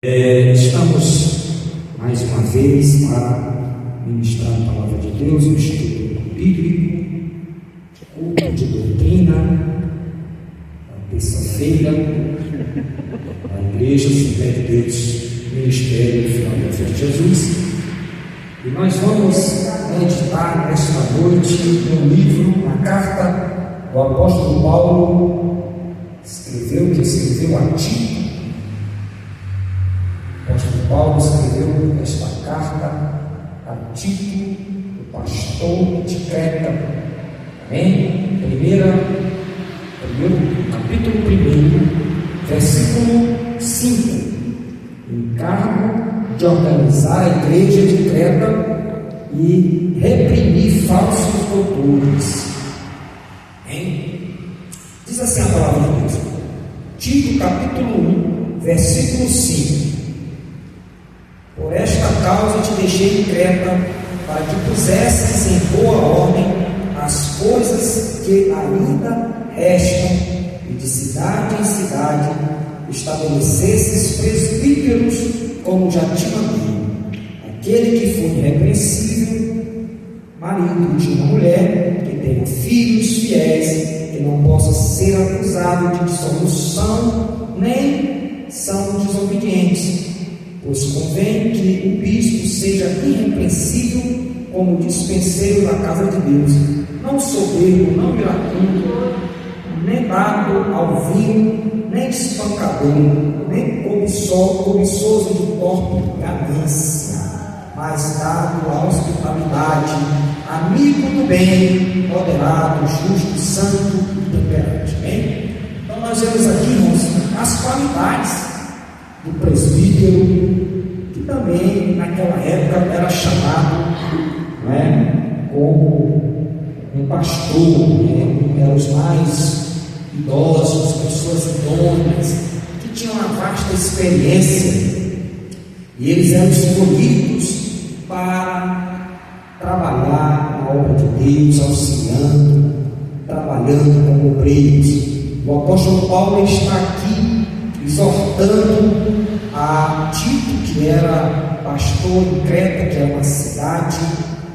Estamos mais uma vez para ministrar a palavra de Deus, o estudo bíblico, culto de doutrina, a terça-feira, a Igreja Assembleia de Deus, Ministério Filadélfia de Jesus. E nós vamos meditar nesta noite no livro, na carta do apóstolo Paulo, que escreveu a Tito. O apóstolo Paulo escreveu esta carta a Tito, o pastor de Creta. Amém? Capítulo 1, versículo 5. Encargo de organizar a igreja de Creta e reprimir falsos doutores. Amém? Diz assim a palavra de Deus. Tito, capítulo 1, versículo 5. Por esta causa te deixei em Creta, para que pusesses em boa ordem as coisas que ainda restam, e de cidade em cidade estabelecesses presbíteros, como já te mandei. Aquele que for irrepreensível, marido de uma mulher, que tenha filhos fiéis, que não possa ser acusado de dissolução, nem são desobedientes. Pois convém que o bispo seja irrepreensível como dispenseiro da casa de Deus, não soberbo, não iracundo, nem dado ao vinho, nem espancador, nem cobiçoso de torpe ganância, mas dado à hospitalidade, amigo do bem, moderado, justo, santo e temperante. Bem? Então nós vemos aqui, irmãos, as qualidades do presbítero, que também naquela época era chamado, como um pastor, eram os mais idosos, pessoas idôneas, que tinham uma vasta experiência, e eles eram escolhidos para trabalhar na obra de Deus, auxiliando, trabalhando como obreiros. O apóstolo Paulo está aqui exortando a Tito, que era pastor em Creta, que é uma cidade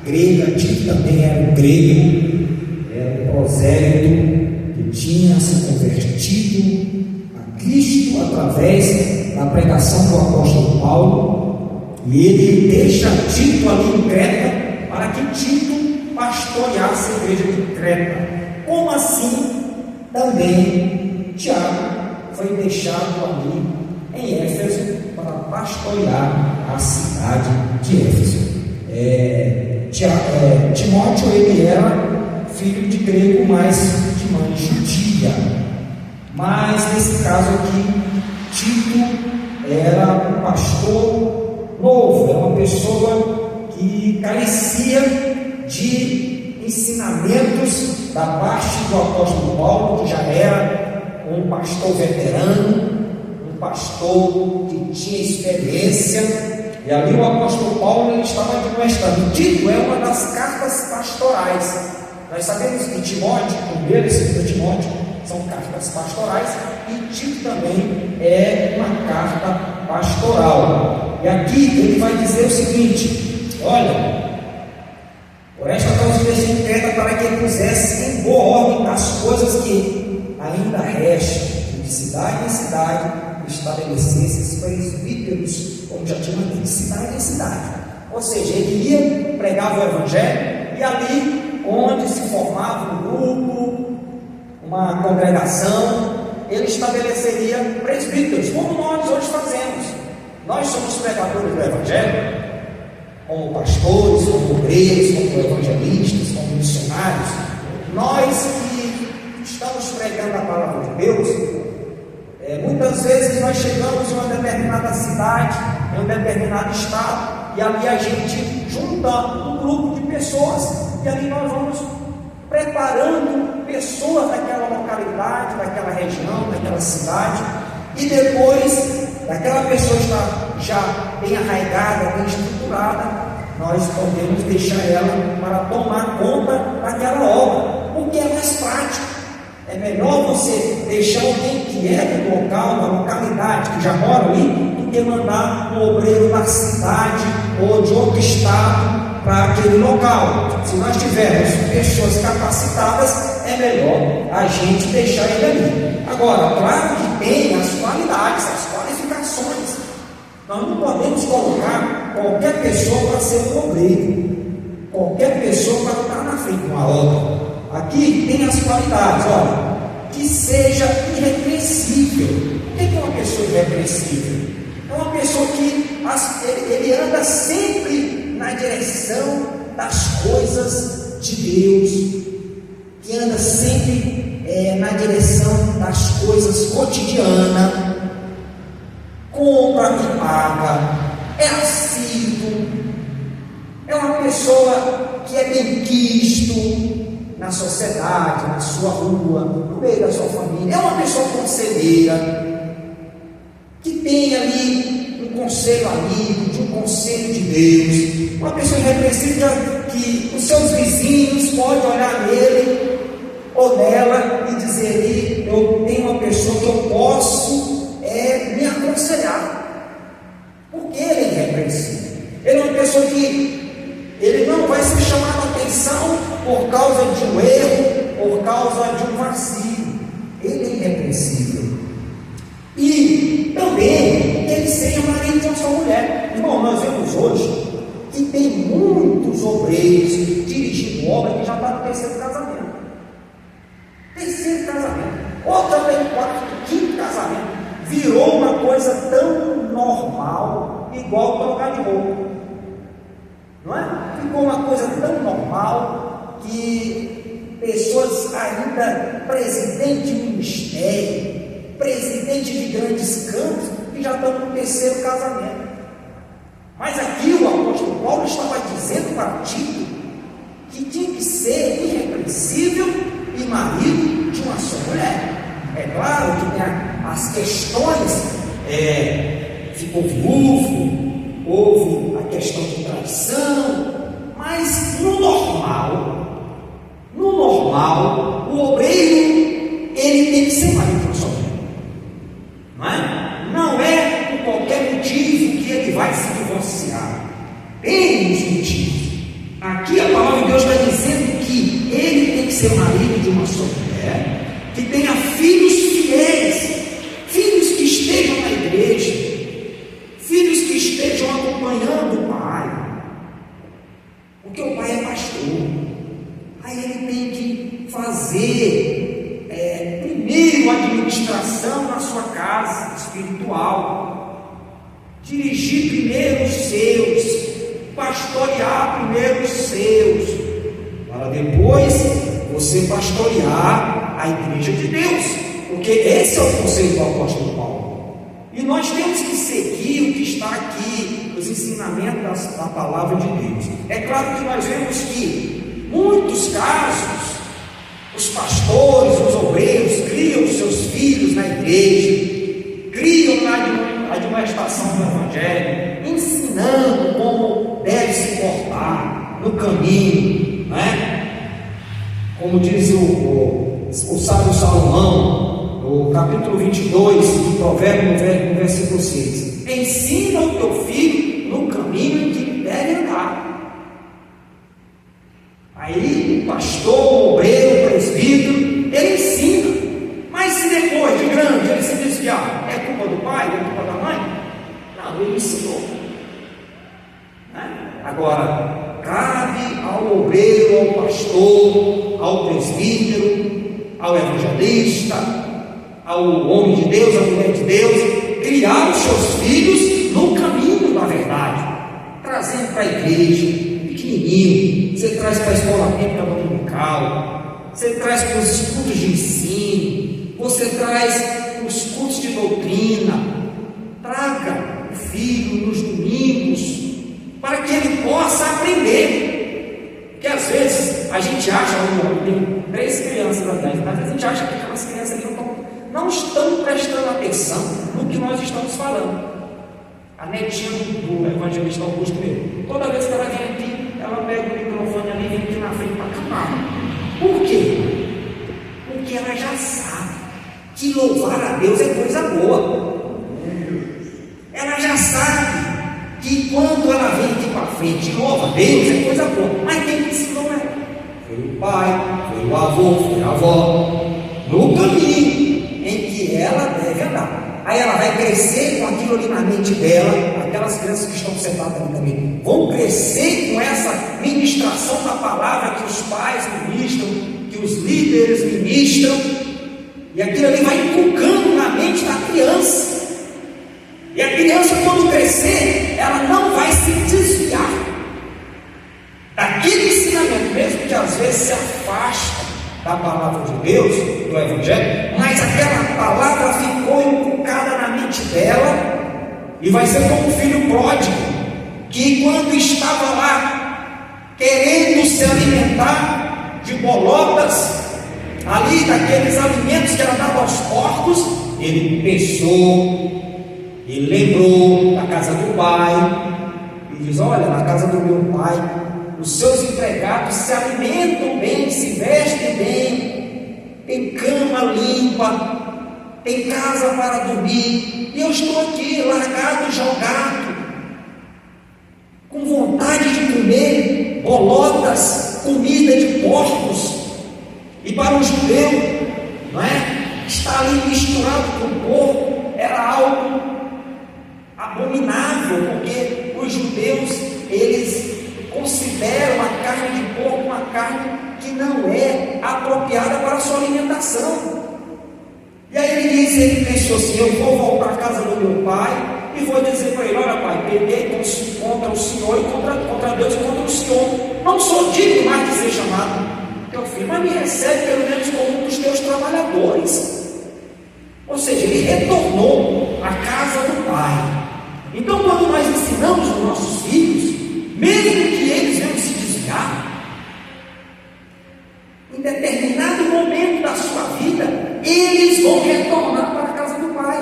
grega. Tito também era um grego, era um prosélito que tinha se convertido a Cristo através da pregação do apóstolo Paulo, e ele deixa Tito ali em Creta para que Tito pastoreasse a igreja de Creta. Como assim também Tiago foi deixado ali em Éfeso para pastorear a cidade de Éfeso. Timóteo, ele era filho de grego, mas de mãe judia. Mas nesse caso aqui, Tito era um pastor novo, era uma pessoa que carecia de ensinamentos da parte do apóstolo Paulo, que já era um pastor veterano, um pastor que tinha experiência. E ali o apóstolo Paulo ele estava admoestando. Tito é uma das cartas pastorais. Nós sabemos que Timóteo, 1 e 2 Timóteo, são cartas pastorais, e Tito também é uma carta pastoral. E aqui ele vai dizer o seguinte: olha, por esta causa te deixei em Creta, para que pusesse em boa ordem as coisas que ainda restam, e de cidade em cidade estabelecesse esses presbíteros, como já tinha mandado, de cidade em cidade. Ou seja, ele ia, pregava o evangelho, e ali onde se formava um grupo, uma congregação, ele estabeleceria presbíteros, como nós hoje fazemos. Nós somos pregadores do evangelho, como pastores, como obreiros, como evangelistas, como missionários. Nós que estamos pregando a palavra de Deus, muitas vezes nós chegamos em uma determinada cidade, em um determinado estado, e ali a gente junta um grupo de pessoas, e ali nós vamos preparando pessoas daquela localidade, daquela região, daquela cidade, e depois daquela pessoa estar já bem arraigada, bem estruturada, nós podemos deixar ela para tomar conta daquela obra, porque é mais prático. É melhor você deixar alguém que é do local, da localidade, que já mora ali, do que mandar um obreiro da cidade ou de outro estado para aquele local. Se nós tivermos pessoas capacitadas, é melhor a gente deixar ele ali. Agora, claro que tem as qualidades, as qualificações. Nós não podemos colocar qualquer pessoa para ser um obreiro, qualquer pessoa para estar na frente de uma obra. Aqui tem as qualidades, olha, que seja irrepreensível. O que é uma pessoa irrepreensível? É uma pessoa que ele anda sempre na direção das coisas de Deus, que anda sempre na direção das coisas cotidianas, compra e paga, é assíduo, é uma pessoa que é bem quisto na sociedade, na sua rua, no meio da sua família, é uma pessoa conselheira, que tem ali um conselho amigo, de um conselho de Deus, uma pessoa irrepreensível que os seus vizinhos podem olhar nele ou nela e dizer ali, eu tenho uma pessoa que eu posso me aconselhar, porque ele é irrepreensível. Ele é uma pessoa que ele não vai ser chamado a atenção por causa de um erro, por causa de um vacilo. Ele é irrepreensível. E também ele seja marido de uma só mulher. Irmão, nós vemos hoje que tem muitos obreiros dirigindo obra que já está no terceiro casamento. Terceiro casamento. Outra tem quarto, quinto casamento. Virou uma coisa tão normal, igual trocar de roupa. Não é? Ficou uma coisa tão normal que pessoas ainda presidente de ministério, presidente de grandes campos, que já estão no terceiro casamento. Mas aqui o apóstolo Paulo estava dizendo para Tito que tinha que ser irrepreensível e marido de uma só mulher. É claro que tem as questões, ficou viúvo, houve a questão de traição, mas no normal, o obreiro, ele tem que ser marido de uma só mulher. Não é por qualquer motivo que ele vai se divorciar. Tem os motivos. Aqui a palavra de Deus está dizendo que ele tem que ser marido de uma só mulher, que tenha filhos fiéis, filhos que estejam na igreja, filhos que estejam acompanhando o pai, porque o pai é pastor. Aí ele tem que fazer primeiro a administração na sua casa espiritual, dirigir primeiro os seus, pastorear primeiro os seus, para depois você pastorear a igreja de Deus, porque esse é o conselho do apóstolo Paulo. E nós temos que seguir o que está aqui, os ensinamentos da palavra de Deus. É claro que nós vemos que muitos casos, os pastores, os obreiros criam os seus filhos na igreja, criam na admoestação do evangelho, ensinando como deve se portar no caminho, como diz o sábio Salomão, no capítulo 22 de Provérbios, no versículo 6: ensina o teu filho no caminho em que deve andar. Aí o pastor, o obreiro, o presbítero, ele ensina. Mas se depois de grande ele se desviar, é culpa do pai, é culpa da mãe? Não, ele ensinou. Agora, cabe ao obreiro, ao pastor, ao presbítero, ao evangelista, ao homem de Deus, à mulher de Deus, criar os seus filhos no caminho da verdade, trazendo para a igreja, pequenininho. Você traz para a escola bíblica dominical, você traz para os cultos de ensino, você traz para os cultos de doutrina. Traga o filho nos domingos, para que ele possa aprender. Porque às vezes a gente acha, tem 3 crianças atrás, mas a gente acha que aquelas crianças ali não estão prestando atenção no que nós estamos falando. A netinha do evangelista Augusto mesmo, toda vez que ela vem aqui, ela pega o microfone ali e vem aqui na frente para cantar. Por quê? Porque ela já sabe que louvar a Deus é coisa boa. Ela já que quando ela vem aqui para frente, louva a Deus, é coisa boa, mas quem ensinou ela? Foi o pai, foi o avô, foi a avó, no caminho em que ela deve andar. Aí ela vai crescer com aquilo ali na mente dela, aquelas crianças que estão sentadas ali também, vão crescer com essa ministração da palavra que os pais ministram, que os líderes ministram, e aquilo ali vai inculcando na mente da criança. E a criança, quando crescer, ela não vai se desviar daquele ensinamento, mesmo que às vezes se afasta da palavra de Deus, do Evangelho, mas aquela palavra ficou inculcada na mente dela, e vai ser como o filho pródigo, que quando estava lá, querendo se alimentar de bolotas, ali daqueles alimentos que eram dados aos porcos, ele pensou, ele lembrou da casa do pai, e diz: olha, na casa do meu pai, os seus empregados se alimentam bem, se vestem bem, tem cama limpa, tem casa para dormir, e eu estou aqui largado, jogado, com vontade de comer bolotas, comida de porcos. E para um judeu, não é? Estar ali misturado com porco era algo abominável, porque os judeus, eles consideram a carne de porco uma carne que não é apropriada para a sua alimentação. E aí ele pensou assim: eu vou voltar à casa do meu pai e vou dizer para ele: olha pai, peguei contra o Senhor e contra Deus e contra o Senhor, não sou digno mais de ser chamado teu filho, mas me recebe pelo menos como um dos teus trabalhadores. Ou seja, ele retornou à casa do pai. Então, quando nós ensinamos os nossos filhos, mesmo que eles venham se desviar, em determinado momento da sua vida, eles vão retornar para a casa do pai,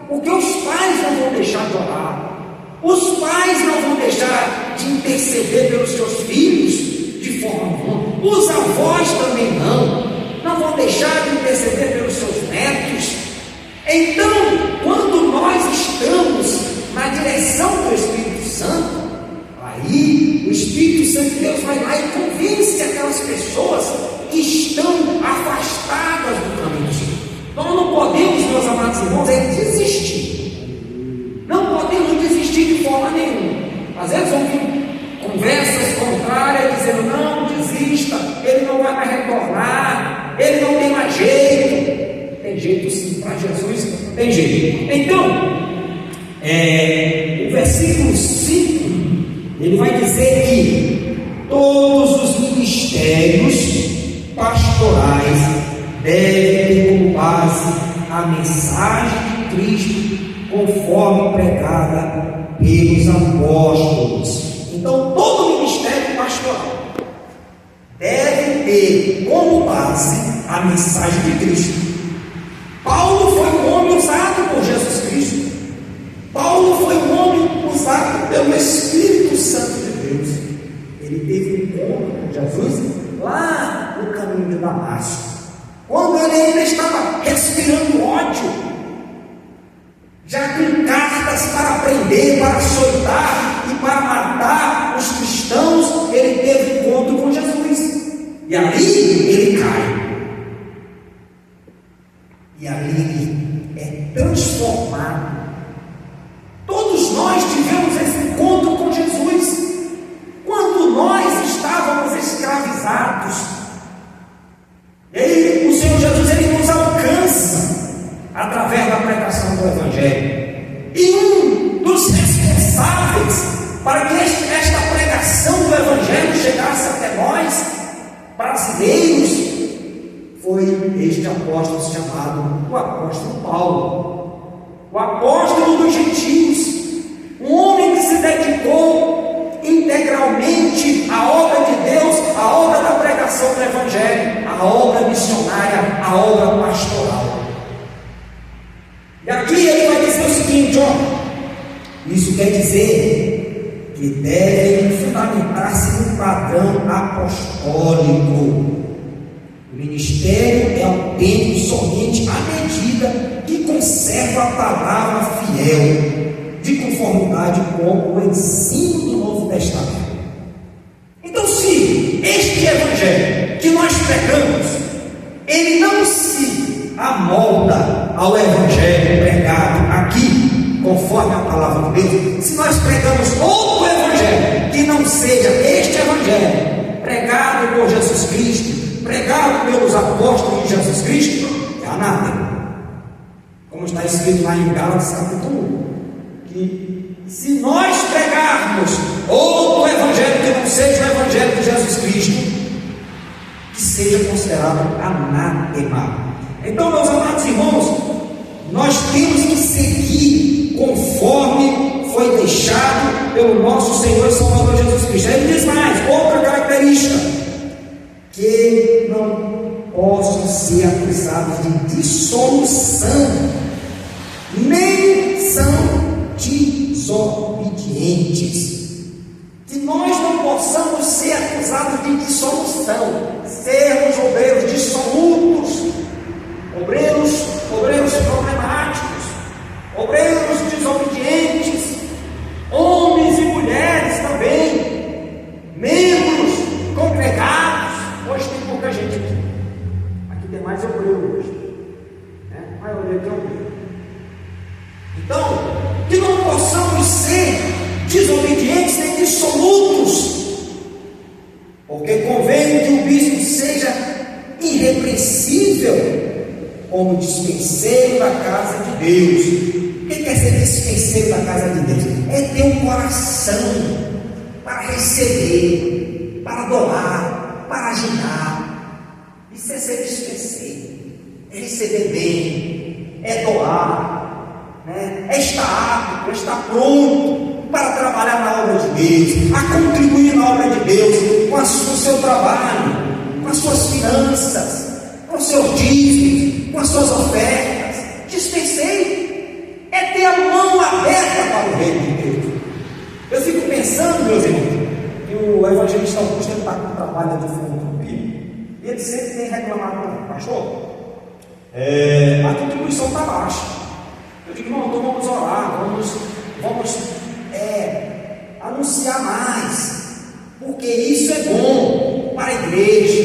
porque os pais não vão deixar de orar, os pais não vão deixar de interceder pelos seus filhos de forma alguma, os avós também não vão deixar de interceder pelos seus netos. Então, quando nós estamos na direção do Espírito Santo, aí o Espírito Santo de Deus vai lá e convence aquelas pessoas que estão afastadas do caminho do Senhor. Nós não podemos, meus amados irmãos, desistir. Não podemos desistir de forma nenhuma. Às vezes vão vir conversas contrárias dizendo: não desista, ele não vai mais retornar, ele não tem mais jeito. Tem jeito sim, para Jesus tem jeito. Então, o versículo 5, ele vai dizer que todos os ministérios pastorais devem ter como base a mensagem de Cristo, conforme pregada pelos apóstolos. Então, todo ministério pastoral deve ter como base a mensagem de Cristo. Paulo foi um homem usado por Jesus Cristo. Paulo foi um homem usado pelo Espírito Santo de Deus. Ele teve um encontro com Jesus lá no caminho de Damasco, quando ele ainda estava respirando ódio, já com cartas para prender, para açoitar e para matar os cristãos. Ele teve encontro com Jesus, e ali ele cai. E ali ele é transformado. Todos nós tivemos esse encontro com Jesus quando nós estávamos escravizados. O Senhor Jesus, ele nos alcança através da pregação do Evangelho. E um dos responsáveis para que esta pregação do Evangelho chegasse até nós, brasileiros, foi este apóstolo chamado o apóstolo Paulo, o apóstolo dos gentios, um homem que se dedicou integralmente à obra de Deus, à obra da pregação do Evangelho, à obra missionária, à obra pastoral. E aqui ele vai dizer o seguinte: isso quer dizer que devem fundamentar-se no padrão apostólico. O ministério é autêntico somente à medida que conserva a palavra fiel, de conformidade com o ensino do Novo Testamento. Então, se este evangelho que nós pregamos, ele não se amolda ao evangelho pregado aqui, conforme a palavra de Deus, se nós pregamos outro evangelho que não seja este evangelho pregado por Jesus Cristo, pregado pelos apóstolos de Jesus Cristo, é anátema. Como está escrito lá em Gálatas capítulo 1, que se nós pregarmos outro evangelho que não seja o evangelho de Jesus Cristo, que seja considerado anátema. Então, meus amados irmãos, nós temos que seguir conforme foi deixado pelo nosso Senhor e Salvador Jesus Cristo. Ele diz mais, outra característica, que não possam ser acusados de dissolução, nem são desobedientes. Que nós não possamos ser acusados de dissolução, sermos obreiros dissolutos, obreiros problemáticos, obreiros desobedientes, homens e mulheres também, membros congregados. Hoje tem pouca gente aqui. Aqui tem mais obreiro hoje, né? A maioria aqui é obreiro. Então, que não possamos ser desobedientes nem dissolutos, porque convém que o bispo seja irrepreensível como dispenseiro da casa de Deus. Quem quer ser dispenseiro da casa de Deus? É ter um coração para receber, para adorar, para ajudar. Isso é ser dispenseiro, é receber bem, é doar, né? É estar apto, é estar pronto para trabalhar na obra de Deus, a contribuir na obra de Deus, com o seu trabalho, com as suas finanças, com os seus dízimos, com as suas ofertas. Dispenseiro é ter a mão aberta para o reino de Deus. Eu fico pensando, meus irmãos, que o evangelista Augusto está com o trabalho de fundo do PIB, e ele sempre tem reclamado, pastor, a contribuição está baixa. Eu digo, não, então vamos orar, vamos anunciar mais, porque isso é bom para a igreja,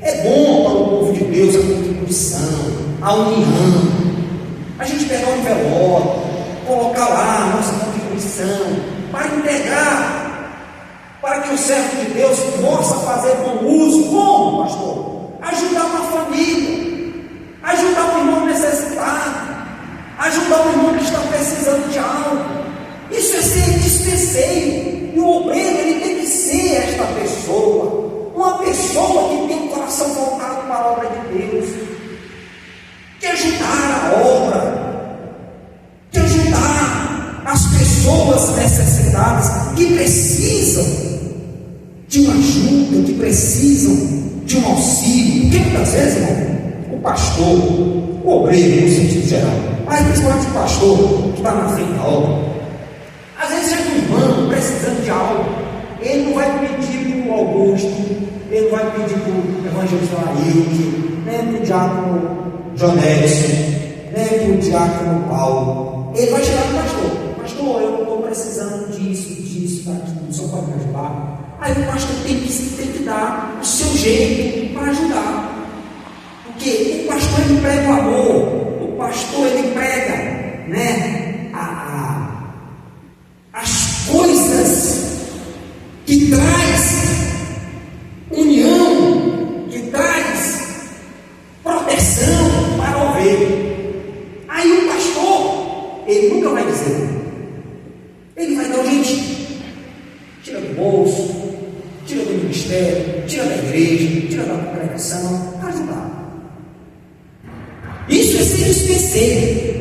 é bom para o povo de Deus, a contribuição, a união. A gente pegar o envelope, colocar lá a nossa contribuição, para entregar, para que o servo de Deus possa fazer bom uso. Como, pastor? Ajudar uma família, ajudar um irmão necessitado, ajudar um irmão que está precisando de algo. Isso é ser dispenseiro. E o obreiro, ele tem que ser esta pessoa, uma pessoa que tem o coração voltado para a obra de Deus, de ajudar a obra, de ajudar as pessoas necessitadas, que precisam de uma ajuda, que precisam de um auxílio. Porque muitas vezes, irmão, o pastor, o obreiro, no sentido geral, mas principalmente o pastor que está na frente da obra, às vezes chega um irmão precisando de algo, ele não vai pedir para o Augusto, ele não vai pedir para o evangelista Ailton, nem para o diácono Jonésio, nem para o diácono Paulo. Ele vai chegar para o pastor, eu estou precisando disso, daquilo, só pode me ajudar. Aí o pastor tem que dar o seu jeito para ajudar, porque o pastor ele prega o amor, o pastor ele prega, né, as coisas que traz união, que traz proteção para o ovelha. Aí o pastor, ele nunca vai dizer, ele vai dar o jeitinho, tira do bolso, tira do ministério, tira da igreja, tira da congregação, para ajudar. Isso é ser dispenseiro.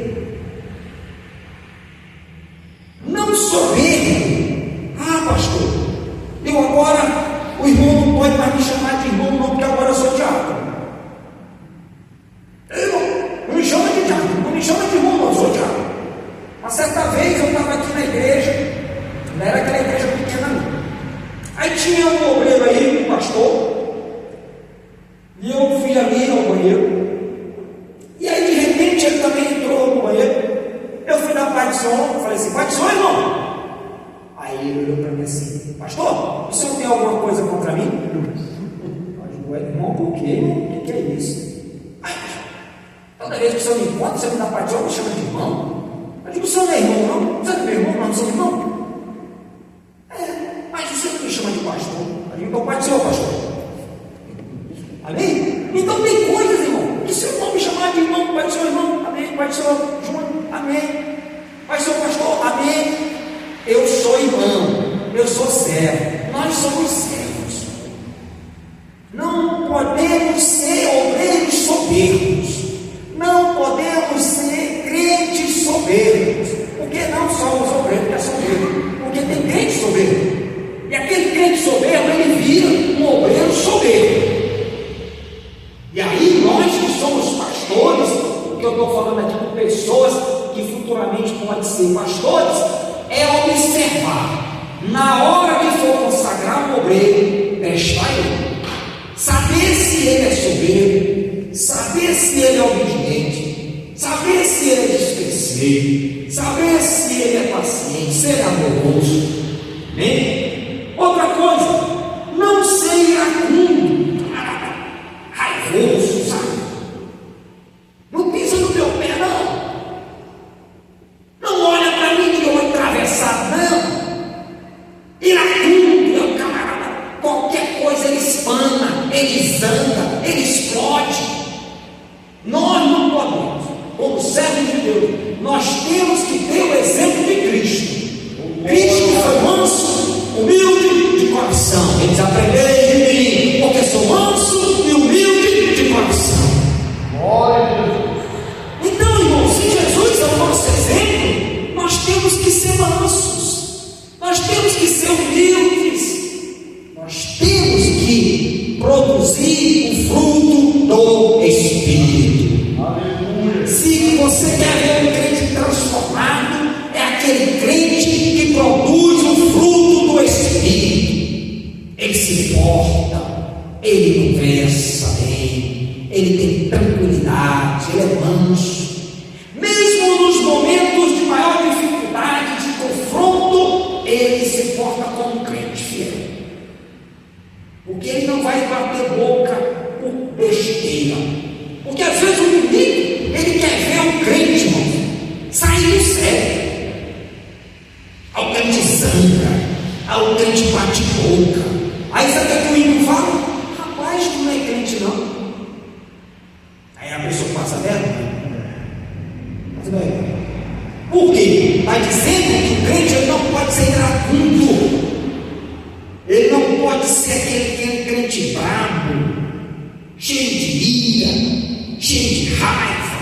Não soberbo. Pastor, eu agora, o irmão não pode mais me chamar de irmão, não, porque agora eu sou diácono. Não me chama de diácono, não me chama de irmão, não, eu sou diácono. Uma certa vez eu estava aqui na igreja, não era aquela igreja pequena não. Aí tinha um obreiro aí, um pastor, e eu fui ali ao banheiro, e aí de repente ele também entrou no banheiro. Eu fui na Pai de Som, falei assim, Pai de Som, Aí ele olhou para mim assim: pastor, o senhor tem alguma coisa contra mim? Mas, irmão, por quê? O que é isso? Aí, toda vez que o senhor me encontra, você me dá paixão, me chama de irmão. Eu digo: o senhor não é irmão, não? Você não é meu irmão, não? Não sou irmão? Mas você não me chama de pastor. Eu digo: então pode ser o pastor. Amém? Então tem coisas, irmão, que se eu não me chamar de irmão, pode ser o irmão. Amém? Pode ser o Júnior. Amém? Pode ser o pastor. Amém? Eu sou irmão, eu sou servo, nós somos servos. Não podemos ser obreiros soberbos, não podemos ser crentes soberbos, porque não somos obreiros que é soberbo, porque tem crente soberbo, e aquele crente soberbo, ele vira um obreiro soberbo. E aí nós que somos pastores, o que eu estou falando aqui com pessoas que futuramente podem ser pastores, é observar, na hora que for consagrar um obreiro, prestar ele, saber se ele é soberbo, saber se ele é obediente, saber se ele é dispenseiro, saber se ele é paciente, se ele é amoroso. Amém? Outra coisa, não ser iracundo, raivoso, sabe? Não pisa no meu pé, não. Não olha para mim de olho atravessado, não. Iracundo, meu camarada, qualquer coisa ele espana, ele zanga, ele explode. Nós não podemos, como servos de Deus, nós temos que ter o exemplo de Cristo. Cristo foi manso, humilde de coração. Eles aprenderam de mim, porque sou manso e humilde de coração. Glória a Deus. Então, irmãos, se Jesus é o nosso exemplo, nós temos que ser mansos, nós temos que ser humildes, nós temos que produzir o fruto do Espírito. Aleluia. Se você quer ver um crente transformado, é aquele crente que produz o fruto do Espírito. Ele se importa, ele conversa bem, ele tem tranquilidade, ele é manso. Mesmo nos momentos de maior dificuldade, de confronto, ele se porta como um crente fiel. Porque ele não vai bater boca por besteira. Porque às vezes o inimigo, ele quer ver um crente, irmão, sair do sério. Ao crente zanga, ao crente bate boca. Aí sabe o que o inimigo fala? Rapaz, tu não é crente não. Aí a pessoa passa dela. Por quê? Está dizendo que o crente ele não pode ser iracundo, ele não pode ser aquele crente bravo, cheio de ira, cheio de raiva.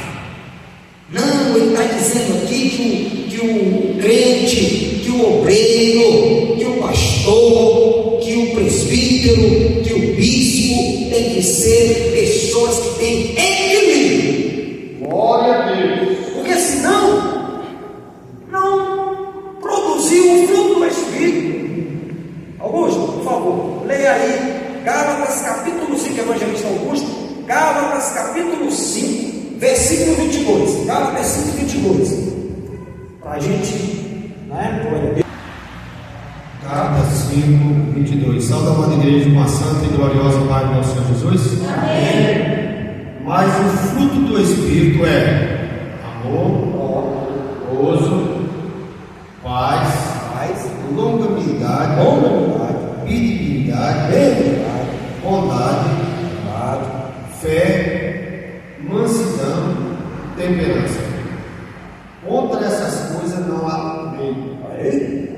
Não, ele está dizendo aqui que o crente, que o obreiro, que o pastor, que o presbítero, que o bispo tem que ser pessoas que têm equilíbrio. Glória a Deus. Porque senão, não produziu o fruto do Espírito. Augusto, por favor, leia aí Gálatas capítulo 5, Evangelista Augusto, Gálatas capítulo 5, versículo 22. Gálatas 5, 22. Para a gente, né? Gálatas 5, 22. Salve a amada igreja com a santa e gloriosa paz do nosso Senhor Jesus. Amém. Mas o fruto do Espírito é amor, gozo, paz, longanimidade, benignidade, bondade, fé, mansidão, temperança. Contra essas coisas não há lei.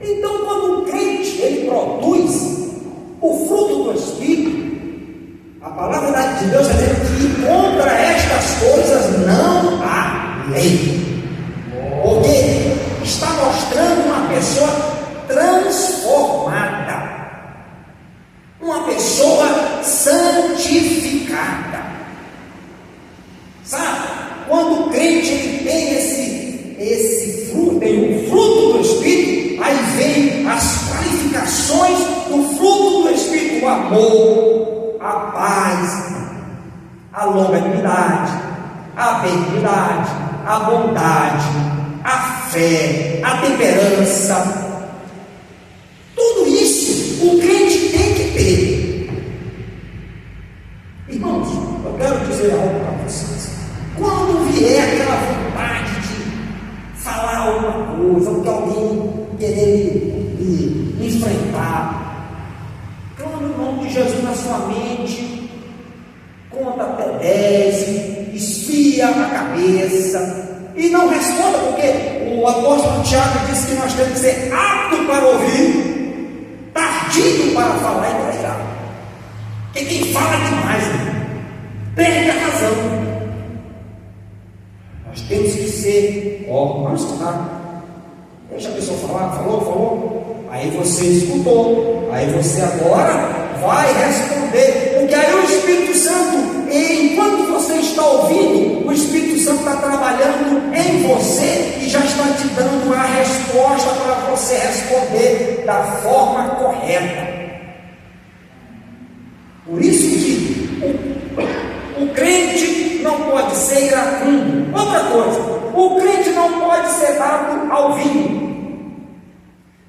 Então, quando um crente ele produz o fruto do Espírito, a palavra de Deus está dizendo que contra estas coisas não há lei. Porque está mostrando uma pessoa transformada, uma pessoa santificada. Sabe? Quando o crente ele tem esse fruto, tem o fruto do Espírito, aí vem as qualificações do fruto do Espírito: o amor, a paz, a longanimidade, a benignidade, a bondade, a fé, a temperança. alguém querer lhe enfrentar, clame o nome de Jesus na sua mente, conta até 10, esfria a cabeça e não responda, porque o apóstolo Tiago disse que nós temos que ser apto para ouvir, tardio para falar e pregar. Porque quem fala demais, perde a razão. Nós temos que ser, vamos escutar. Deixa a pessoa falar, falou. Aí você escutou. Aí você agora vai responder. Porque aí o Espírito Santo, enquanto você está ouvindo, o Espírito Santo está trabalhando em você e já está te dando a resposta para você responder da forma correta. Por isso que o crente não pode ser iracundo. Outra coisa, o crente não pode ser dado ao vinho.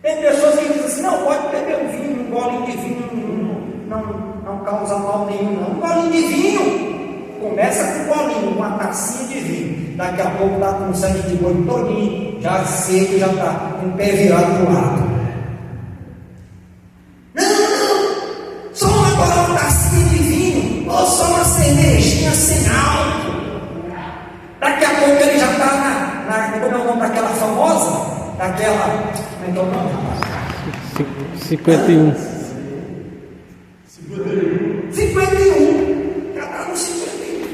Tem pessoas que dizem assim, não, pode beber um vinho, um golinho de vinho, não causa mal nenhum, não. Um golinho de vinho, começa com um golinho, uma tacinha de vinho. Daqui a pouco está com sangue de boi todinho, já seco, já está com o pé virado para o lado. Ou só uma cervejinha sem álcool. Daqui a pouco ele já está como é o nome daquela famosa? Daquela. Como é que é o nome, rapaz? 51. 51. Já está no 51.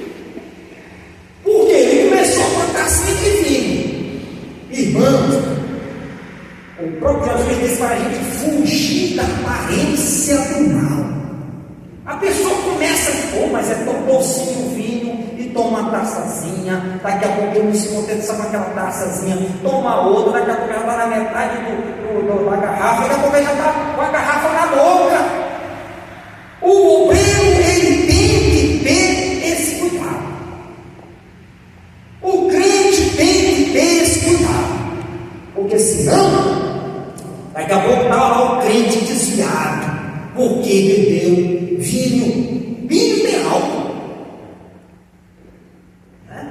Porque ele começou com a tacinha de vinho. Irmãos, o próprio Jesus disse para a gente fugir da aparência do mal. A pessoa começa, mas é tão docinho o vinho, e toma uma taçazinha, daqui a pouco ele não se contenta só com aquela taçazinha, toma outra, daqui a pouco já está na metade da garrafa, daqui a pouco ele já está com a garrafa na boca. O obreiro, ele tem que ter esse cuidado. O crente tem que ter esse cuidado, porque senão, daqui a pouco está lá o crente desviado, porque bebeu vinho. Vinho tem álcool.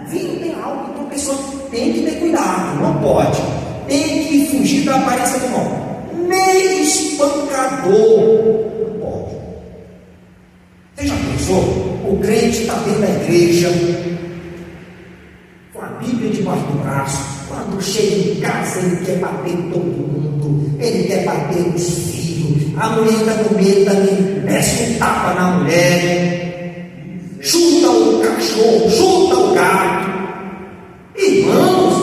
Vinho tem álcool, então a pessoa tem que ter cuidado, não pode. Tem que fugir da aparência do mal. Nem espancador não pode. Você já pensou? O crente está dentro da igreja, com a Bíblia debaixo do braço. Quando chega em casa, ele quer bater em todo mundo, ele quer bater nos filhos. A mulher está com medo também, desce um tapa na mulher, chuta o cachorro, chuta o gato. Irmãos,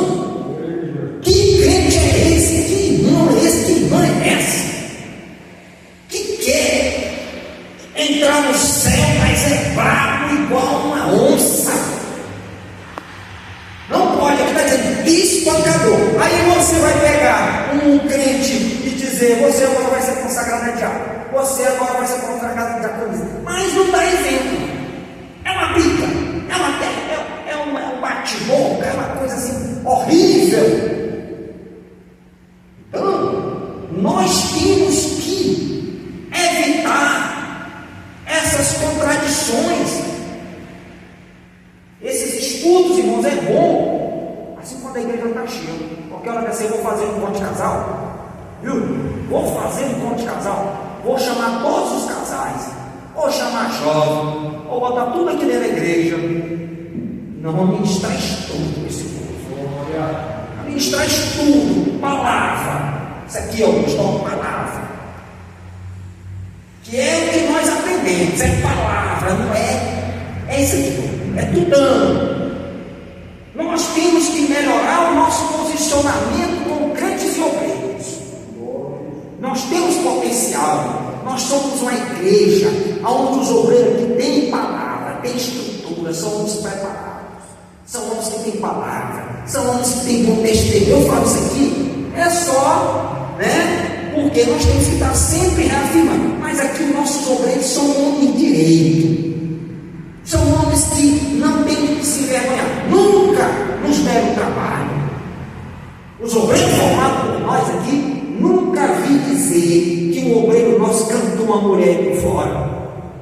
que crente é esse? Que irmão é esse? Que irmã é essa? Que quer entrar no céu, mas é bravo igual uma onça. Não pode, aqui está dizendo espancador. Aí você vai pegar um crente e dizer, você agora vai ser consagrado a diabo, você agora vai ser consagrado a diaconisa, mas não está exemplo. É uma pica, é um bate-boca, é uma coisa assim horrível. Então, nós temos que evitar essas contradições. Esses estudos, irmãos, é bom. Assim, quando a igreja está cheia, qualquer hora dessa eu vou fazer um encontro de casal, viu? Vou fazer um encontro de casal, vou chamar todos os casais, vou chamar jovem, vou botar tudo aqui dentro da igreja. Não vou ministrar estudo esse povo. Ministrar estudo, palavra. Isso aqui é o pastor, palavra. Que é o que nós aprendemos, é palavra, não é isso aqui. É tudão. Nós temos que melhorar o nosso posicionamento como crentes e obreiros. Nós temos potencial. Nós somos uma igreja onde os obreiros que têm palavra, têm estrutura, são homens preparados. São homens que têm palavra. São homens que têm bom testemunho. Eu falo isso aqui, é só, porque nós temos que estar sempre reafirmando. Mas aqui os nossos obreiros são homens de direito. São homens que não têm que se envergonhar, nunca nos deram trabalho. Os obreiros formados por nós aqui, nunca vi dizer que um obreiro nosso cantou uma mulher por fora.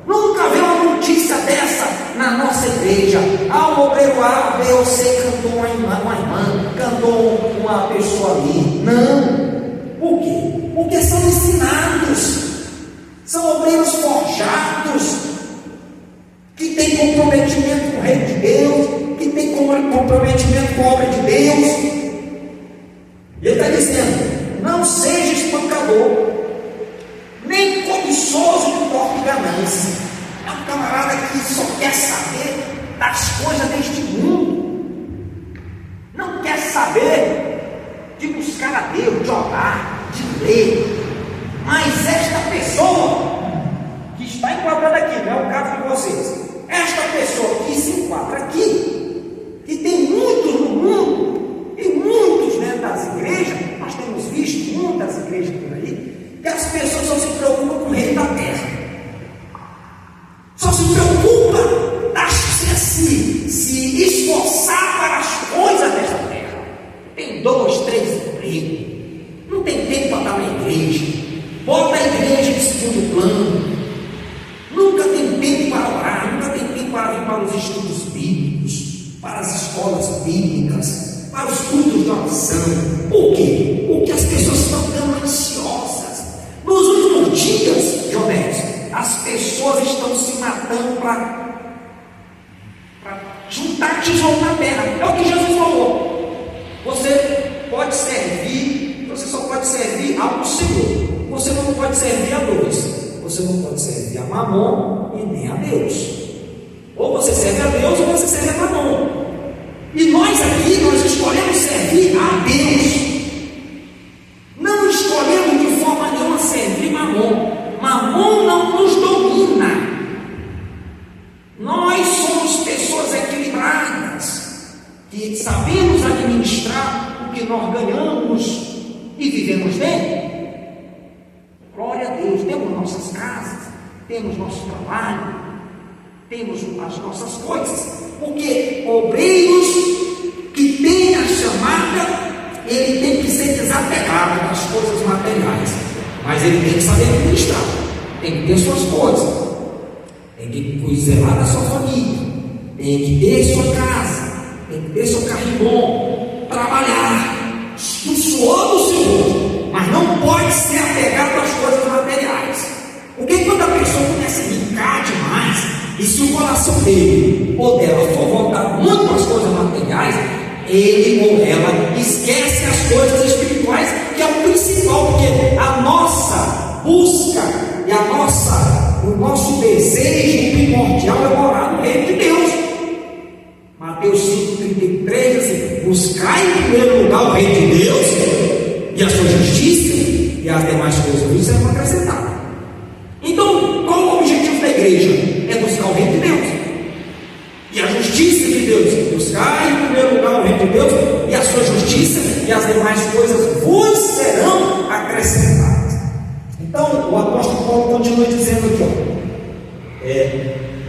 Nunca vi uma notícia dessa na na nossa igreja, o obreiro A, B ou C cantou uma irmã, cantou uma pessoa ali. Não. Por quê? Porque são ensinados, são obreiros forjados, que têm comprometimento com o reino de Deus, que têm comprometimento com a obra de Deus. Ele está dizendo: não seja espancador, nem cobiçoso de torpe ganância. É um camarada que só quer saber das coisas deste mundo, não quer saber de buscar a Deus, de orar, de ler. Mas esta pessoa que está enquadrada aqui, não é o caso de vocês, esta pessoa que se enquadra aqui, que tem muitos no mundo, e muitos dentro das igrejas, nós temos visto muitas igrejas por aí, que as pessoas só se preocupam com o reino da terra, só se preocupa se esforçar para as coisas desta terra. Tem 2, 3 empregos, não tem tempo para estar na igreja, bota a igreja em segundo plano, nunca tem tempo para orar, nunca tem tempo para vir para os estudos bíblicos, para as escolas bíblicas, para os cultos de oração. Por quê? Porque as pessoas estão tão ansiosas. Nos últimos dias, Jones, as pessoas estão se matando para juntar tijolo na terra. É o que Jesus falou. Você pode servir, você só pode servir ao Senhor. Você não pode servir a dois. Você não pode servir a Mamon e nem a Deus. Ou você serve a Deus ou você serve a Mamon. E nós aqui, nós escolhemos servir a Deus. Não escolhemos de forma nenhuma servir Mamon. Mamon não nos domina. Nós somos pessoas equilibradas, que sabemos administrar o que nós ganhamos e vivemos bem. Glória a Deus, temos nossas casas, temos nosso trabalho, temos as nossas coisas, porque obreiros que têm a chamada, ele tem que ser desapegado das coisas materiais, mas ele tem que saber administrar, tem que ter suas coisas, tem que cuidar da sua família, tem que ter sua casa, tem que ter seu carro bom, trabalhar, no suor do Senhor, mas não pode ser apegado às coisas materiais. Porque quando a pessoa começa a brincar demais, e se o coração dele ou dela for voltado muito para as coisas materiais, ele ou ela esquece as coisas espirituais, que é o principal, porque a nossa busca e o nosso desejo primordial é morar no reino de Deus. Mateus 5,33 diz assim: buscai em primeiro lugar o reino de Deus e a sua justiça, e as demais coisas vos serão acrescentadas. Então, qual o objetivo da igreja? É buscar o reino de Deus e a justiça de Deus. Buscar em primeiro lugar o reino de Deus e a sua justiça, e as demais coisas vos serão acrescentadas. Então, o apóstolo Paulo continua dizendo aqui,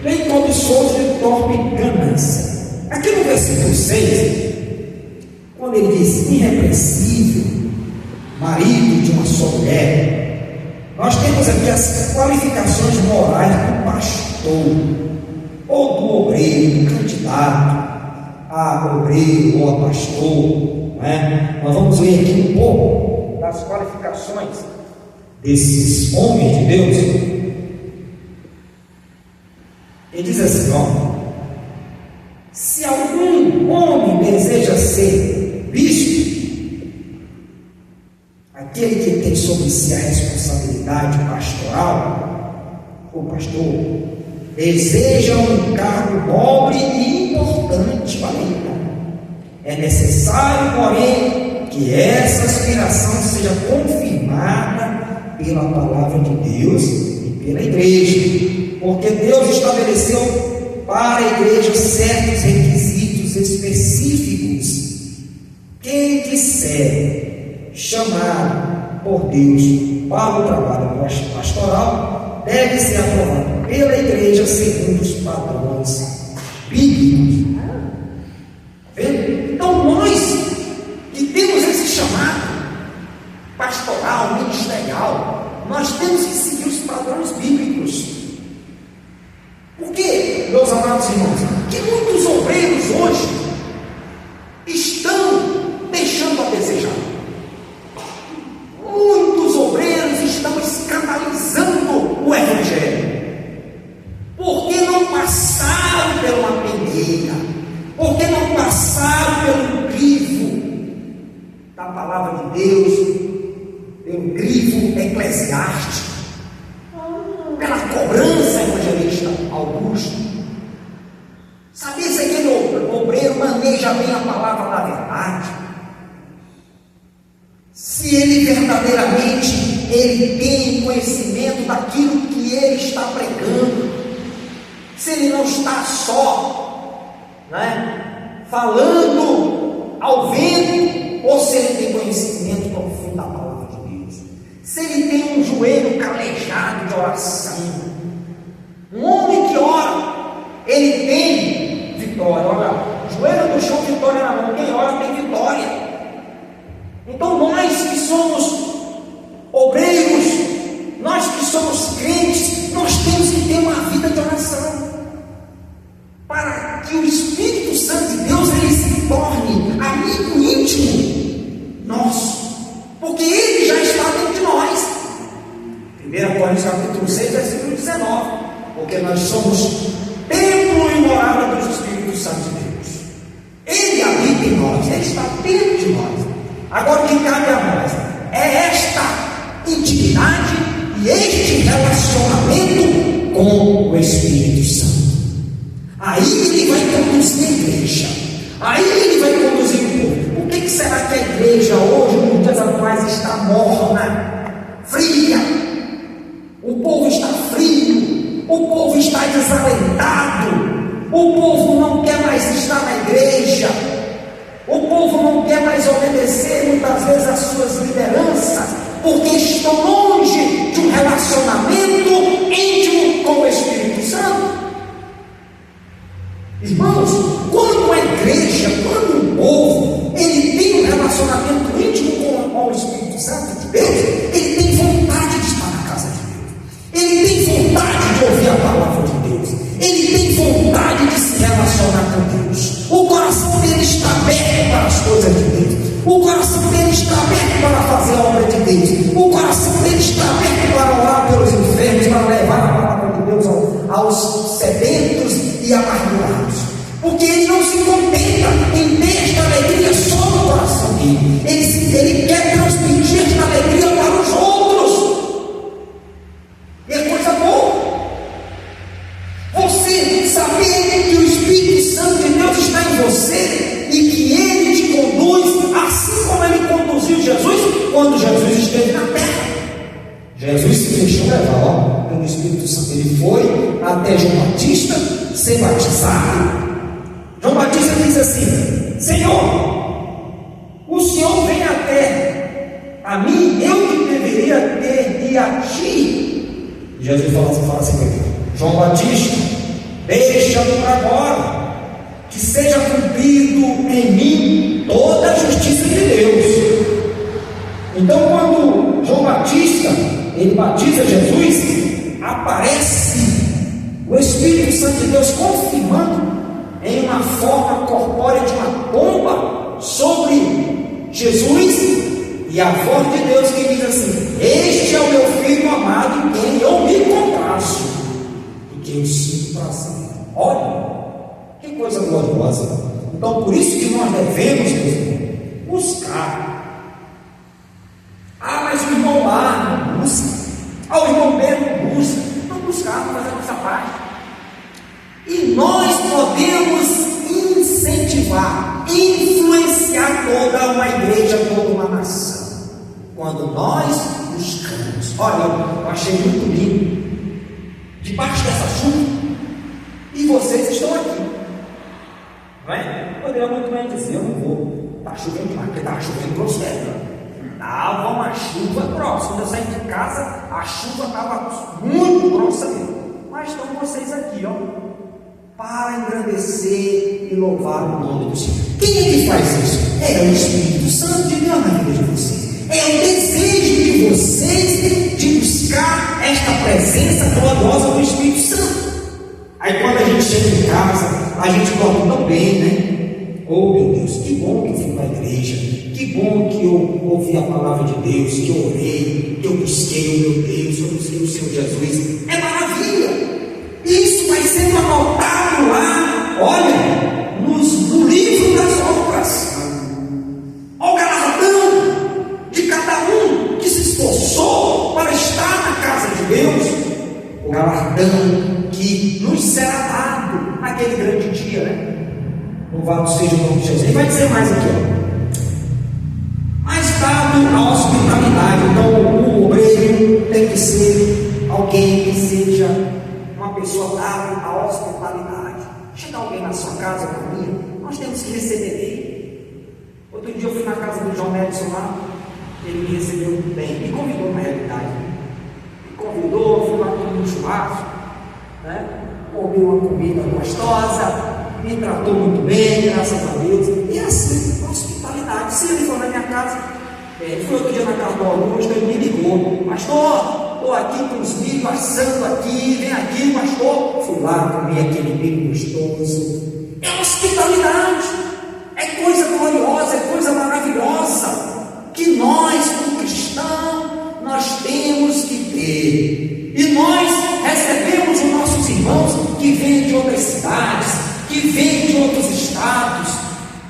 bem cobiçoso de torpe ganância. Aqui no versículo 6, quando ele diz irrepreensível, marido de uma só mulher, nós temos aqui as qualificações morais do pastor, ou do obreiro, do candidato a obreiro ou a pastor, né? Nós vamos ler aqui um pouco das qualificações desses homens de Deus. Ele diz assim: se algum homem deseja ser bispo, aquele que tem sobre si a responsabilidade pastoral, o pastor, deseja um cargo nobre e importante para ele. É necessário, porém, que essa aspiração seja confirmada pela palavra de Deus e pela igreja, porque Deus estabeleceu para a igreja certos requisitos específicos. Quem disser chamado por Deus para o trabalho pastoral deve ser aprovado pela igreja segundo os padrões bíblicos. Então nós que temos esse chamado pastoral, ministerial, nós temos que seguir os padrões bíblicos. Por quê, meus amados irmãos? Que muitos obreiros hoje estão deixando a desejar. Muitos obreiros estão escandalizando o Evangelho, porque não passaram por uma peneira, porque não passaram pelo crivo da palavra de Deus, pelo crivo eclesiástico, pela cobrança evangelista Augusto. Sabia se aquele obreiro maneja bem a palavra da verdade? Se ele verdadeiramente tem conhecimento daquilo que ele está pregando, se ele não está só, falando ao vento, ou se ele tem conhecimento profundo da palavra de Deus, se ele tem um joelho calejado de oração. Um homem que ora, ele tem vitória. Olha, joelho no chão, vitória na mão. Quem ora tem vitória. Então nós que somos obreiros, nós que somos crentes, nós temos que ter uma vida de oração, para que o Espírito Santo de Deus ele se torne amigo íntimo nosso, porque ele já está dentro de nós. 1 Coríntios capítulo 6, versículo 19, porque nós somos templo e morada do Espírito Santo de Deus. Ele habita em nós, ele está dentro de nós. Agora o que cabe a nós é esta intimidade e este relacionamento com o Espírito Santo. Aí ele vai conduzir a igreja, aí ele vai conduzir o povo. Por que será que a igreja hoje, nos dias atuais, está morna, fria? O povo está frio, o povo está desalentado, o povo não quer mais estar na igreja, o povo não quer mais obedecer muitas vezes às suas lideranças, porque estão longe de um relacionamento íntimo com o Espírito Santo. Irmãos, quando a igreja, quando o povo, ele tem um relacionamento íntimo com o Espírito Santo de Deus, ele tem vontade de estar na casa de Deus, ele tem vontade de ouvir a palavra de Deus, ele tem vontade de se relacionar com Deus. O coração dele está aberto para as coisas de Deus, o coração dele está aberto para fazer a obra de Deus, o coração dele está aberto para orar pelos enfermos, para levar a palavra de Deus aos sedentos e amargurados, porque ele não se contenta em ter esta alegria só no coração dele, ele quer transmitir esta alegria para os outros, e é coisa boa você saber que o Espírito Santo de Deus está em você e que ele te conduz, assim como ele conduziu Jesus quando Jesus esteve na terra. Jesus se deixou levar pelo Espírito Santo. Ele foi até João Batista ser batizado. João Batista diz assim: Senhor, o Senhor vem até a mim, eu que deveria ter ido a ti. Jesus fala assim para ele: João Batista, deixa por agora, que seja cumprido em mim toda a justiça de Deus. Então, quando João Batista ele batiza Jesus, aparece o Espírito Santo de Deus confirmando em uma forma corpórea de uma pomba sobre Jesus, e a voz de Deus que diz assim: este é o meu filho amado em quem eu me comprazo, e que eu sinto prazer. Olha, que coisa gloriosa. Então, por isso que nós devemos, meus irmãos, buscar. Ah, mas o irmão lá não busca, o irmão B não busca. Não buscar, não fazer a nossa parte. E nós podemos incentivar, influenciar toda uma igreja, toda uma nação, quando nós buscamos. Olha, eu achei muito lindo, debaixo dessa chuva, e vocês estão aqui, não é? Poderia muito bem dizer: eu não vou, está chovendo demais, porque estava chovendo grosso. Estava uma chuva grossa. Quando eu saí de casa, a chuva estava muito grossa mesmo. Mas estão vocês aqui, ó, para engrandecer e louvar o nome do Senhor. Quem é que faz isso? É o Espírito Santo de Deus na vida de vocês. É o desejo de vocês de buscar esta presença gloriosa do Espírito Santo. A Aí quando a gente chega em casa, a gente dorme tão bem, né? Oh meu Deus, que bom que eu fui para a igreja, que bom que eu ouvi a palavra de Deus, que eu orei, que eu busquei o meu Deus, eu busquei o Senhor Jesus. É maravilha! Isso vai ser anotado lá, olha, no livro das obras. Olha o galardão de cada um que se esforçou para estar na casa de Deus, o galardão que nos será dado naquele grande dia, né? Louvado seja o nome de Jesus. Ele vai dizer mais aqui, ó. Mas dado a hospitalidade, então o obreiro tem que ser alguém que seja uma pessoa dada à hospitalidade. Chega alguém na sua casa, na minha, nós temos que receber ele. Outro dia eu fui na casa do João Edson lá, ele me recebeu muito bem, me convidou na realidade. Me convidou, fui lá comer um churrasco, né? Comi uma comida gostosa, me tratou muito bem, graças a Deus. E assim, hospitalidade. Se ele for na minha casa, foi outro dia na casa do Augusto, ele me ligou: pastor, estou aqui com os milhos assando aqui, vem aqui, pastor. Fui lá, comi aquele milho gostoso. É hospitalidade, é coisa gloriosa, é coisa maravilhosa, que nós, como cristão, nós temos que ter. E nós recebemos os nossos irmãos que vêm de outras cidades, que vêm de outros estados,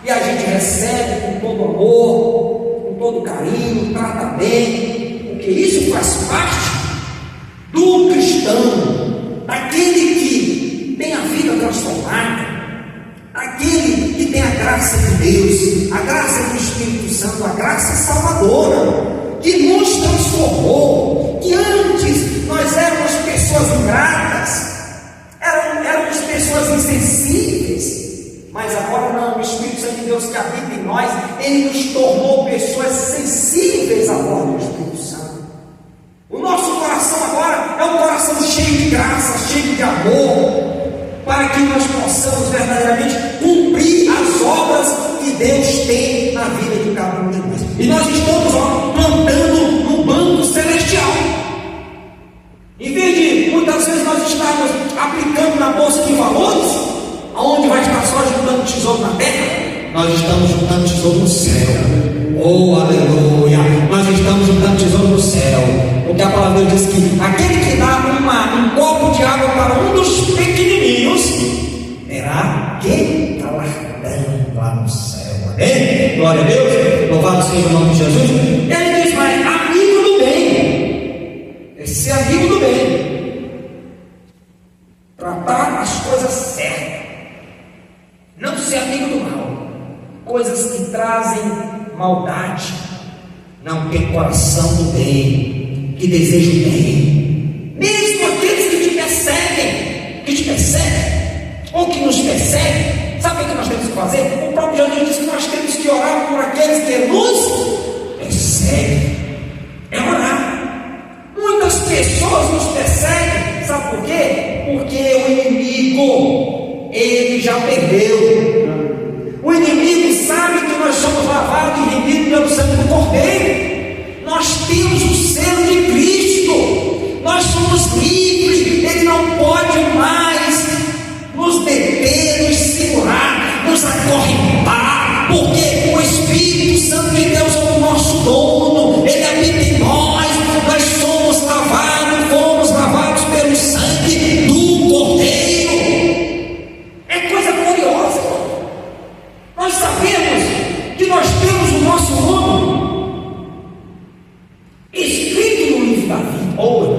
e a gente recebe com todo amor, com todo carinho, trata bem, porque isso faz parte do cristão, daquele que tem a vida transformada, daquele que tem a graça de Deus, a graça do Espírito Santo, a graça salvadora, que nos transformou, que antes nós éramos pessoas ingratas, éramos pessoas insensíveis, mas agora não, o Espírito Santo de Deus que habita em nós, ele nos tornou pessoas sensíveis à voz do Espírito Santo. O nosso coração agora é um coração cheio de graça, cheio de amor, para que nós possamos verdadeiramente cumprir as obras que Deus tem na vida de cada um de nós. E nós estamos plantando no banco celestial. Em vez de muitas vezes nós estarmos aplicando na bolsa de valores, onde vai estar só juntando tesouro na terra, nós estamos juntando tesouro no céu. Oh, aleluia! Nós estamos juntando tesouro no céu, porque a palavra diz que aquele que dá um copo de água para um dos pequenininhos terá que galardão lá no céu. Amém? Glória a Deus! Louvado seja o nome de Jesus. Ele diz mais: amigo do bem, ser amigo do bem, tratar as coisas certas, não ser amigo do mal, coisas que trazem maldade, não ter coração do bem, que deseja o bem, mesmo aqueles que te perseguem, ou que nos perseguem. Sabe o que nós temos que fazer? O próprio Jesus disse que nós temos que orar por aqueles que nos perseguem. É orar. Muitas pessoas nos perseguem, sabe por quê? Porque o inimigo, ele já perdeu. O inimigo sabe que nós somos lavados e remidos pelo sangue do Cordeiro. Nós temos o selo de Cristo. Nós somos livres. Ele não pode mais nos deter, nos segurar, nos acorrentar, porque o Espírito Santo de Deus é o nosso dono. Ele habita em nós. Nós somos lavados, fomos lavados pelo sangue do Cordeiro. É coisa gloriosa. Nós sabemos que nós temos o nosso nome escrito no livro da vida. Ora,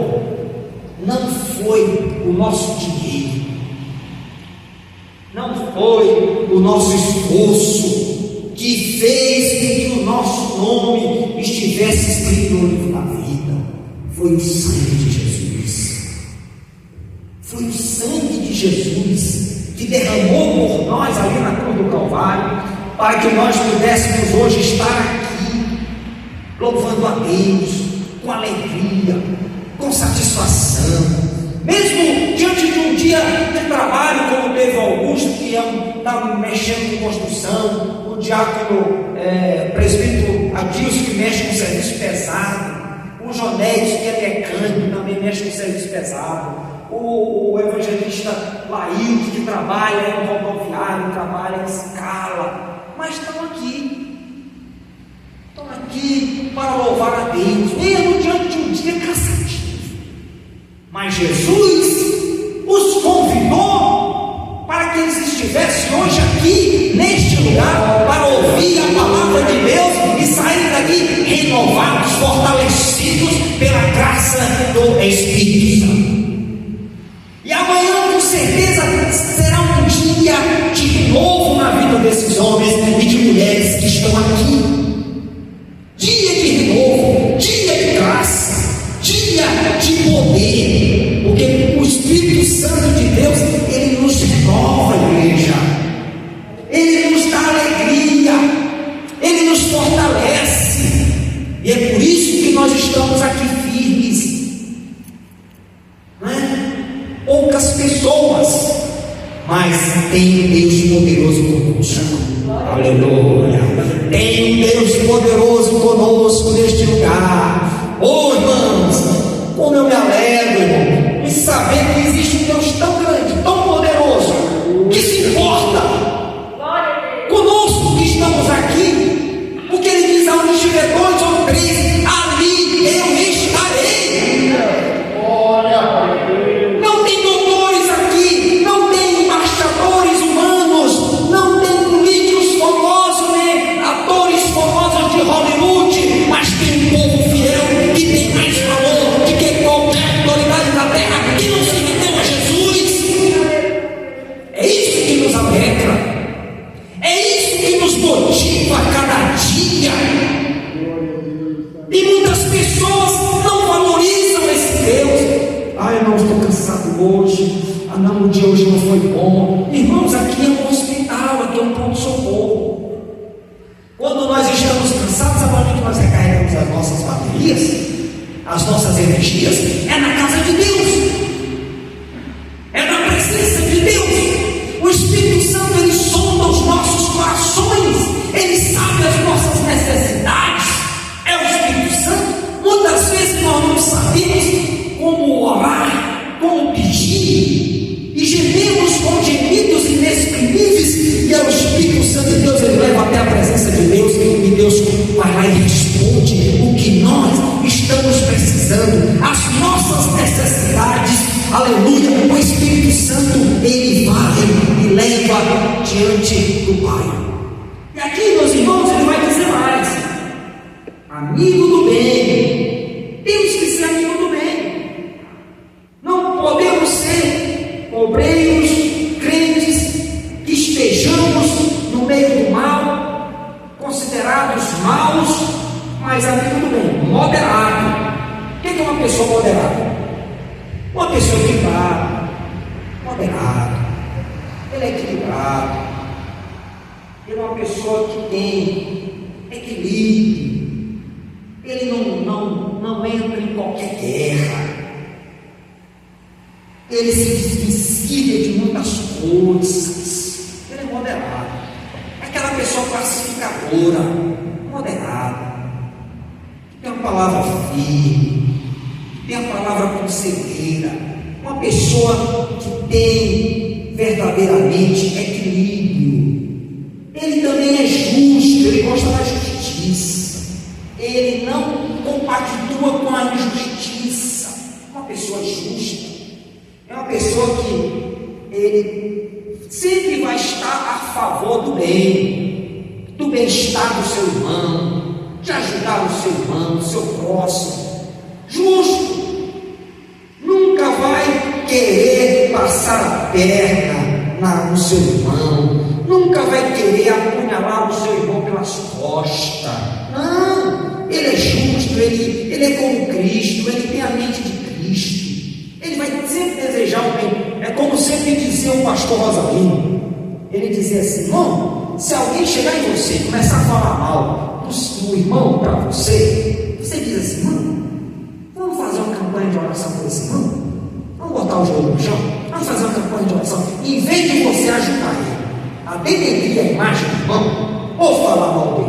não foi o nosso dinheiro, não foi o nosso esforço que fez com que o nosso nome estivesse escrito no livro da vida. Foi o sangue de Jesus. Foi o sangue de Jesus que derramou por nós ali na cruz do Calvário, para que nós pudéssemos hoje estar aqui, louvando a Deus, com alegria, com satisfação, mesmo diante de um dia de trabalho, como teve o Augusto, que estava mexendo com construção, o diácono presbítero Adilson, que mexe com serviço pesado, o Jonetes, que é mecânico, também mexe com serviço pesado. o evangelista Laílton, que trabalha em rodoviário, trabalha em escala, mas estão aqui para louvar a Deus, mesmo diante de um dia cansativo. Mas Jesus os convidou para que eles estivessem hoje aqui, neste lugar, para ouvir a palavra de Deus e sair daqui renovados, fortalecidos pela graça do Espírito Santo. E amanhã, com certeza, será um dia de renovo na vida desses homens e de mulheres que estão aqui. Dia de renovo, dia de graça, dia de poder, porque o Espírito Santo de Deus, ele nos renova, igreja, ele nos dá alegria, ele nos fortalece, e é por isso que nós estamos aqui firmes, não é? Poucas pessoas, mas tem um Deus poderoso conosco. Aleluia. Tem um Deus poderoso conosco neste lugar. Oh, irmãos, como eu me alegro, irmão, em saber que existe um Deus tão grande, tão poderoso, que se importa conosco que estamos aqui, porque ele diz: aonde estiver 2 ou 3, ali eu estarei. Não tem doutores aqui, não tem embaixadores humanos, não tem políticos famosos, nem atores famosos de Hollywood, mas tem um povo fiel que tem mais valor do que qualquer autoridade da terra, que não se rendeu a Jesus. É isso que nos alegra, é isso que nos motiva a cada dia. E muitas pessoas não valorizam esse Deus. Eu não estou cansado hoje. Não, o dia hoje não foi bom. Irmãos, aqui é um hospital, aqui é um pronto-socorro. Quando nós estamos cansados, sabe onde nós recarregamos as nossas baterias, as nossas energias? É na casa de Deus, é na presença de Deus. O Espírito Santo, ele sonda os nossos corações, ele sabe as nossas necessidades. É o Espírito Santo. Muitas vezes nós não sabemos como orar, como pedir, e gememos com gemidos inexprimíveis, e é o Espírito Santo de Deus, ele leva até a presença de Deus, e Deus vai lá e responde o que nós estamos precisando, as nossas necessidades. Aleluia. O Espírito Santo, ele vai e leva diante do Pai. E aqui, meus irmãos, ele vai dizer mais: amigo do bem. Temos que ser amigo do bem. Não podemos ser obreiros, crentes, que estejamos no meio do mal, considerados maus, mas amigo do bem, moderado. O que é uma pessoa moderada? Uma pessoa equilibrada, moderada. Ele é equilibrado. Ele é uma pessoa que tem equilíbrio. Ele não entra em qualquer guerra. Ele se desvencilha de muitas coisas. Ele é moderado. Aquela pessoa pacificadora, moderada, tem uma palavra firme, tem a palavra conselheira, uma pessoa que tem verdadeiramente equilíbrio. Ele também é justo, ele gosta da justiça, ele não compactua com a injustiça. Uma pessoa justa é uma pessoa que ele sempre vai estar a favor do bem, do bem-estar do seu irmão, de ajudar o seu irmão, o seu próximo. Justo, nunca vai querer passar a perna no seu irmão, nunca vai querer apunhalar o seu irmão pelas costas. Não, ele é justo, ele é como Cristo, ele tem a mente de Cristo. Ele vai sempre desejar o bem. É como sempre dizia o pastor Rosalino. Ele dizia assim: irmão, se alguém chegar em você e começar a falar mal do irmão para você, você diz assim: irmão, vamos fazer uma campanha de oração por esse irmão? Vamos botar o joelho no chão? Vamos fazer uma campanha de oração? Em vez de você ajudar ele a denegrir a imagem do irmão, ou falar mal